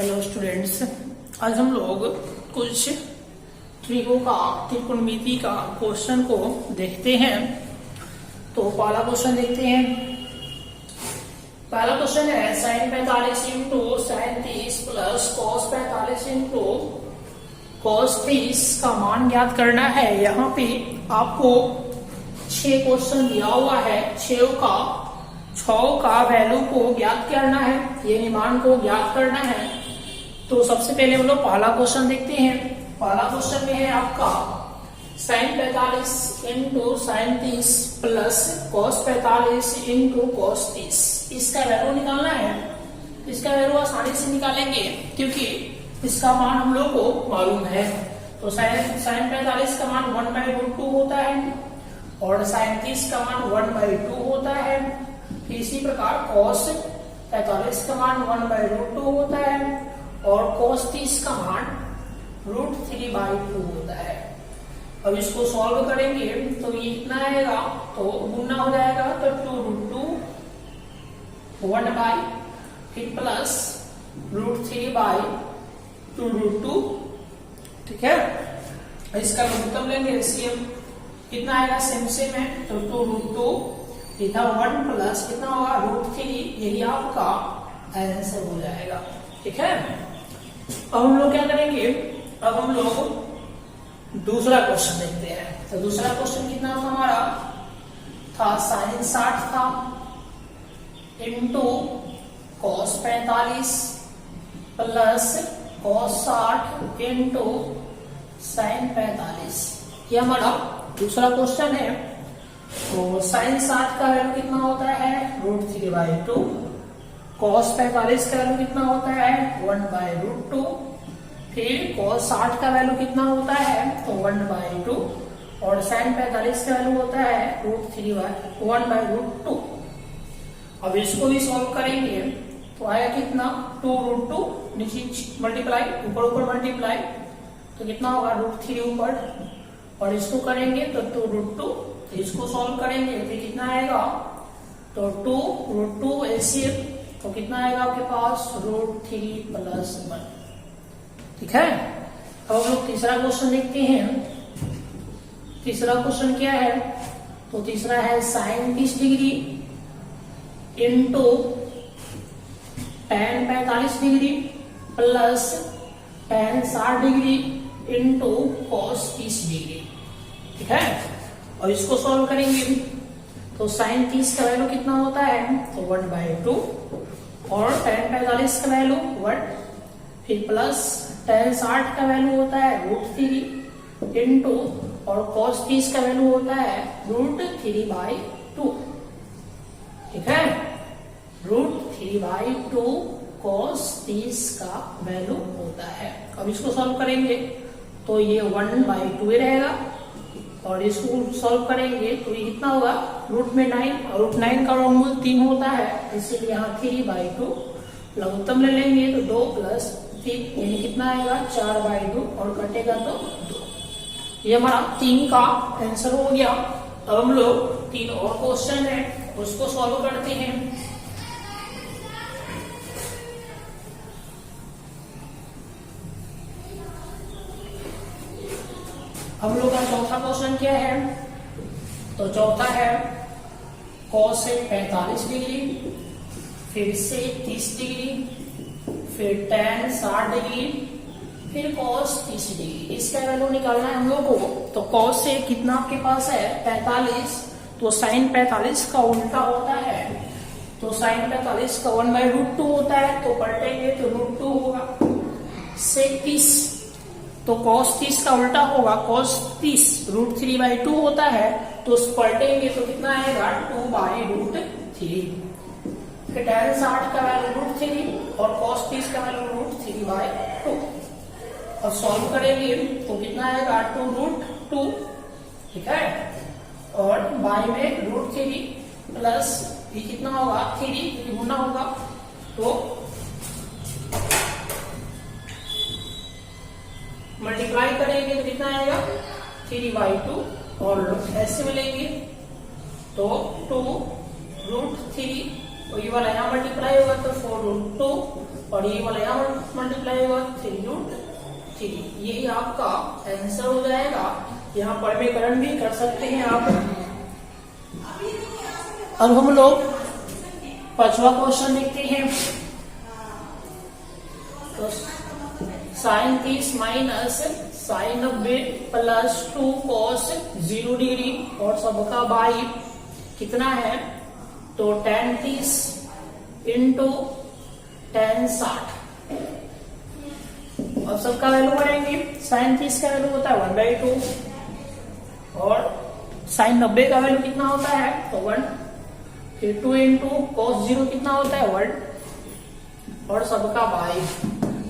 Hello students, आज हम लोग कुछ त्रिकोणमिति का क्वेश्चन को देखते हैं। तो पहला क्वेश्चन देखते हैं। पहला क्वेश्चन है sin 45 into sin 30 plus cos 45 into cos 30 का मान ज्ञात करना है। यहाँ पे आपको 6 क्वेश्चन दिया हुआ है। 6 का वैल्यू को ज्ञात करना है, ये मान को ज्ञात करना है। तो सबसे पहले हम लोग पहला क्वेश्चन देखते हैं। पहला क्वेश्चन में है आपका sin 45 into sin 30 plus cos 45 into cos 30। इसका वैल्यू निकालना है। इसका वैल्यू आसानी से निकालेंगे क्योंकि इसका मान हम लोग को मालूम है। तो sin 45 का मान 1/√2 होता है और sin 30 का मान 1/2 होता है। इसी प्रकार cos 45 का मान 1/√2 होता है और cos 30 का मान √3/2 होता है। अब इसको सॉल्व करेंगे तो ये इतना आएगा, तो गुना हो जाएगा तो 2√2 1 फिर प्लस √3/2√2। ठीक है, इसका लघुत्तम लेंगे एलसीएम कितना आएगा, सेम है तो 2√2 इधर 1 प्लस कितना होगा √3। यही आपका आंसर हो जाएगा। ठीक है, अब हम लोग क्या करेंगे, अब हम लोग दूसरा क्वेश्चन देखते हैं। तो दूसरा क्वेश्चन कितना था हमारा, था sin 60 था into cos 45 plus cos 60 into sin 45। ये हमारा दूसरा क्वेश्चन है। तो sin 60 का वैल्यू कितना होता है √3/2, cos 45 का वैल्यू कितना होता है 1/√2, फिर cos 60 का वैल्यू कितना होता है तो 1/2 और sin 45 का वैल्यू होता है √1/√2। अब इसको भी सॉल्व करेंगे तो आएगा कितना 2√2 नीचे मल्टीप्लाई ऊपर मल्टीप्लाई तो कितना होगा √3 ऊपर, और इसको करेंगे तो 2√2। इसको सॉल्व करेंगे तो कितना आएगा तो 2√2 एलसीएम तो कितना आएगा आपके पास √3+1। ठीक है, अब हम लोग तीसरा क्वेश्चन देखते हैं। तीसरा क्वेश्चन क्या है, तो तीसरा है sin 30 degree into tan 45 degree plus tan 60 degree into cos 30 degree. ठीक है, और इसको सॉल्व करेंगे तो sin 30 का वैल्यू कितना होता है तो 1/2 और tan 45 का वैल्यू 1, फिर प्लस tan 60 का वैल्यू होता है √3 इंटू और cos 30 का वैल्यू होता है √3/2। ठीक है, √3/2 cos 30 का वैल्यू होता है। अब इसको सॉल्व करेंगे तो ये 1/2 रहेगा और इसको सॉल्व करेंगे तो ये कितना होगा √9 और √9 का वर्गमूल 3 होता है, इसीलिए यहाँ 3/2 लघुत्तम ले लेंगे तो 2 + 3 यानी कितना आएगा 4/2 और कटेगा तो 2। ये हमारा 3 का आंसर हो गया। अब हम लोग 3 और क्वेश्चन है उसको सॉल्व करते हैं। हम लोग का चौथा क्वेश्चन क्या है, तो चौथा है cos 45 डिग्री फिर से 30 डिग्री फिर tan 60 डिग्री फिर cos 30 डिग्री। इसका वैल्यू निकालना है हम लोग को। तो cos से कितना आपके पास है 45, तो sin 45 का उल्टा होता है, तो sin 45 का 1/√2 होता है, तो पलटेंगे तो √2 होगा। से 30 तो cos 30 का उल्टा होगा, cos 30 √3/2 होता है, तो पलटेंगे तो कितना आएगा 2/√3। फिर tan 60 का वैल्यू √3 और cos 30 का वैल्यू √3/2। और सॉल्व करेंगे तो कितना आएगा 2√2। ठीक है, और बाई में √3 प्लस ये कितना होगा 3 गुना होगा तो मल्टीप्लाई करेंगे तो कितना आएगा 3/2 और ऐसे में लेंगे तो 2√3 और ये वाला यहाँ मल्टीप्लाई होगा तो 4√2 और ये वाला यहाँ मल्टीप्लाई होगा 3√3। यही आपका आंसर हो जाएगा। यहाँ परमीकरण भी कर सकते हैं आप। अब हम लोग 5वां क्वेश्चन देखते हैं। तो sin 30 minus sin 90 plus 2 cos 0 degree और सबका बाई कितना है, तो tan 30 इंटू tan 60। अब सबका वैल्यू करेंगे। sin 30 का वैल्यू होता है 1/2 और sin 90 का वैल्यू कितना होता है, तो 1। फिर 2 इंटू cos 0 कितना होता है 1 और सबका बाई।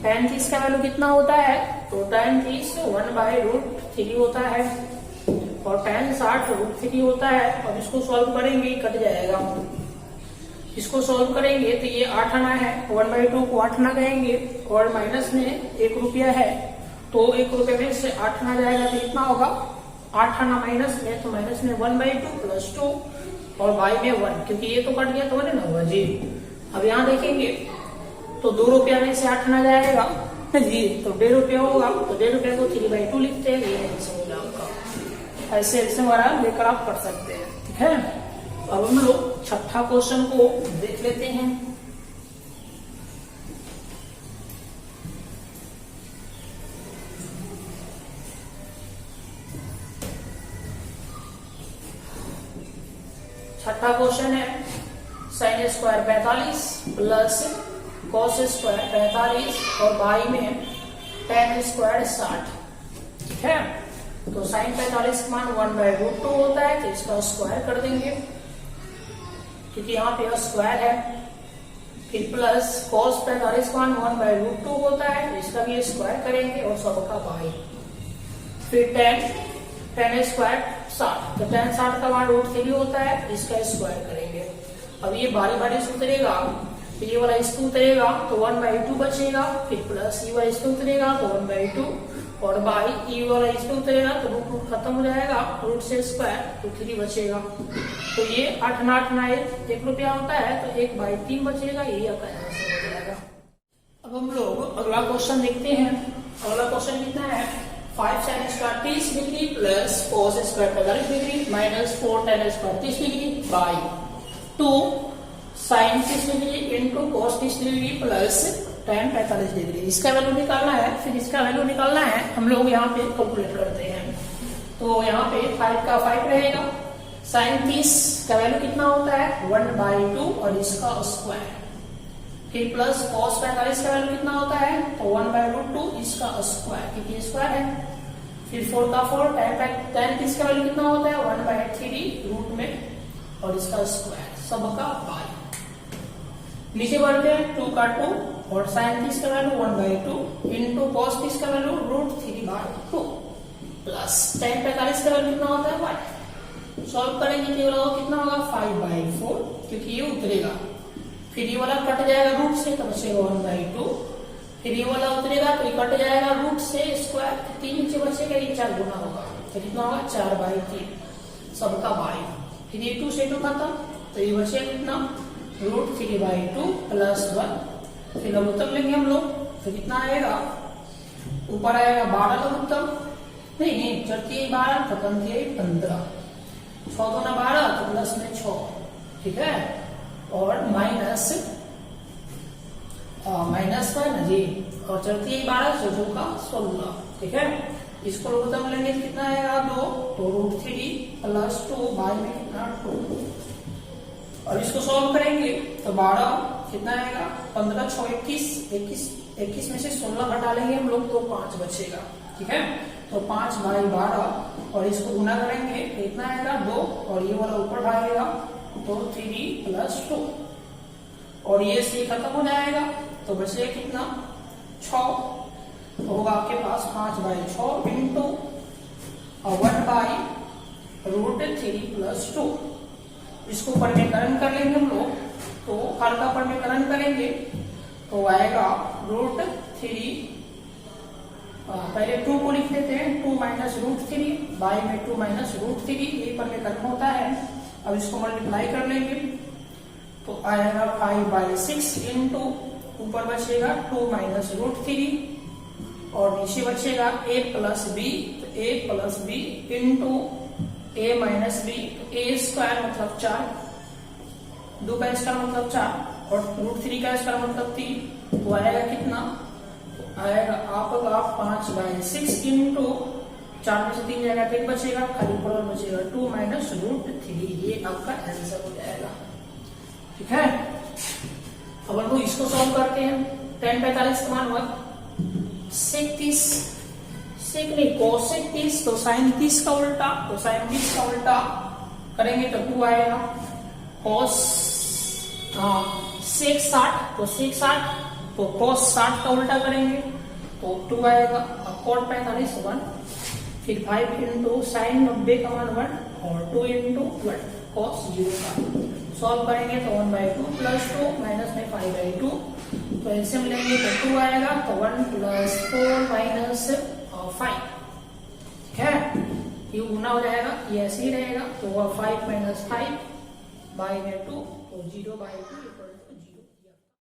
tan 30 का वैल्यू कितना होता है, तो tan 30 1/√3 होता है और tan 60 √3 होता है। अब इसको सॉल्व करेंगे, कट जाएगा। इसको सॉल्व करेंगे तो ये 8 आना है, 1/2 को 8 आना कहेंगे और माइनस में 1 रुपया है, तो 1 रुपये में से 8 आना जाएगा तो कितना होगा, 8 आना माइनस में, तो माइनस में 1/2 प्लस 2 और बाई में 1, क्योंकि ये तो कट गया तो 1 ना होगा जी। अब यहाँ देखेंगे तो 2 रुपया में से 8 आना जाएगा जी, तो 1.5 रुपया होगा, तो 1.5 रुपया को 3/2 लिखते हैं। ये आंसर होगा आपका। ऐसे हमारा लेकर आप कर सकते हैं, ठीक है। अब हम लोग 6ठा क्वेश्चन को देख लेते हैं। छठा क्वेश्चन है sin square 45 plus cos square 45 और बाई में tan स्क्वायर 60, ठीक है। तो sin 45 का मान 1/√2 होता है, तो इसका स्क्वायर कर देंगे क्योंकि यहाँ पे स्क्वायर है। फिर प्लस cos 45 का मान 1/√2 होता है, तो इसका भी स्क्वायर करेंगे और सबका बाई। फिर tan स्क्वायर 60, तो tan 60 का मान √3 होता है, इसका स्क्वायर करेंगे। अब ये बारी बारी से उतरेगा, तो ये वाला इसको उतरेगा तो 1/2 बचेगा। फिर प्लस ये वाला इसको उतरेगा तो 1/2 और बाई ई वाला इसको उतरेगा तो रूट खत्म हो जाएगा, रूट से स्क्वायर तो 3 बचेगा। तो ये 8 ना 8 ना 1 रुपया होता है, तो 1/3 बचेगा। यही आपका आंसर हो जाएगा। अब हम लोग अगला क्वेश्चन देखते हैं। अगला क्वेश्चन कितना है, 5 sin square 30 degree plus cos square 45 degree minus 4 tan square 30 degree by 2 sin 30 degree into cos 30 degree plus tan 45 degree. इसका वैल्यू निकालना है। फिर इसका वैल्यू निकालना है, हम लोग यहाँ पे कैलकुलेट करते हैं। तो यहाँ पे 5 का 5 रहेगा, sin 30 का वैल्यू कितना होता है 1/2 और इसका स्क्वायर। फिर प्लस cos 45 का वैल्यू कितना होता है, तो 1/√2 इसका स्क्वायर, क्योंकि स्क्वायर है। फिर 4 का 4 tan 30 का वैल्यू कितना होता है 1/3 रूट में और इसका स्क्वायर, सबका बाई। नीचे बढ़ते हैं 2 का 2 और sin 30 का वैल्यू 1/2 इंटू cos 30 का वैल्यू √3/2 प्लस tan 45 का वैल्यू कितना होता है 1। सॉल्व करेंगे केवल कितना होगा 5/4, क्योंकि ये उतरेगा। फिर ये वाला कट जाएगा रूट से, तो बचेगा 1/2। फिर ये वाला उतरेगा तो ये कट जाएगा रूट से स्क्वायर, 3 नीचे बचेगा, ये 4 गुना होगा, तो कितना होगा 4/3 सबका बाई। फिर ये 2 से 2 खत्म, तो ये बचेगा कितना √3/2 प्लस 1। फिर लघुत्तम लेंगे हम लोग, तो कितना आएगा, ऊपर आएगा 12 लघुत्तम, नहीं चढ़ती 12 खत्म थी 15, 6 2 12 तो प्लस में 6, ठीक है। और माइनस का ना जी, और चढ़ती है 12 से का 16, ठीक है। इसको लघुत्तम लेंगे तो कितना आएगा 2, तो √3 प्लस 2 बाई में कितना 2। और इसको सॉल्व करेंगे तो 12 कितना आएगा 15 6 21 में से 16 घटा लेंगे हम लोग, तो 5 बचेगा, ठीक है। तो 5/12 और इसको गुना करेंगे तो इतना आएगा 2 और ये वाला ऊपर भागेगा तो 3 प्लस 2 और ये से खत्म हो जाएगा, तो बचेगा कितना 6, तो होगा आपके पास 5/6 इंटू 1/√3 प्लस 2। इसको परमीकरण कर लेंगे हम लोग, तो हर का परमीकरण करेंगे तो आएगा √3, पहले 2 को लिख लेते हैं, 2 माइनस √3 बाई में 2 माइनस √3, ये परमीकरण होता है। अब इसको मल्टीप्लाई कर लेंगे तो आएगा 5/6 इंटू ऊपर बचेगा 2 माइनस रूट 3 और नीचे बचेगा a प्लस बी, तो a plus B into a minus B, a square मतलब 4, 2 का स्क्वायर मतलब 4 और रूट 3 का स्क्वायर मतलब 3, तो आएगा कितना, तो आएगा आपका 5/6 इंटू 4 में से 3 जाएगा 1 बचेगा, खाली ऊपर बचेगा 2 माइनस रूट 3, ये आपका आंसर हो जाएगा। ठीक है, अब हम लोग इसको सॉल्व करते हैं। 10/45 का मान हुआ sec 30, sec नहीं cosec 30, तो sin 30 का उल्टा, तो sin 30 का उल्टा करेंगे तो 2 आएगा। cos sec 60, तो sec 60, तो cos 60 का उल्टा करेंगे तो 2 आएगा। अब cot 45 1, फिर 5 इंटू साइन 90 का मान 1 और 2 इंटू 1 cos 0 का सॉल्व करेंगे तो 1/2 प्लस 2 माइनस में 5/2, तो एलसीएम लेंगे तो 2 आएगा, तो 1 प्लस 4 माइनस 5। ठीक है, ये गुना हो जाएगा, ये ऐसे ही रहेगा, तो 5 माइनस 5 बाई में 2, तो 0/2 इक्वल टू 0।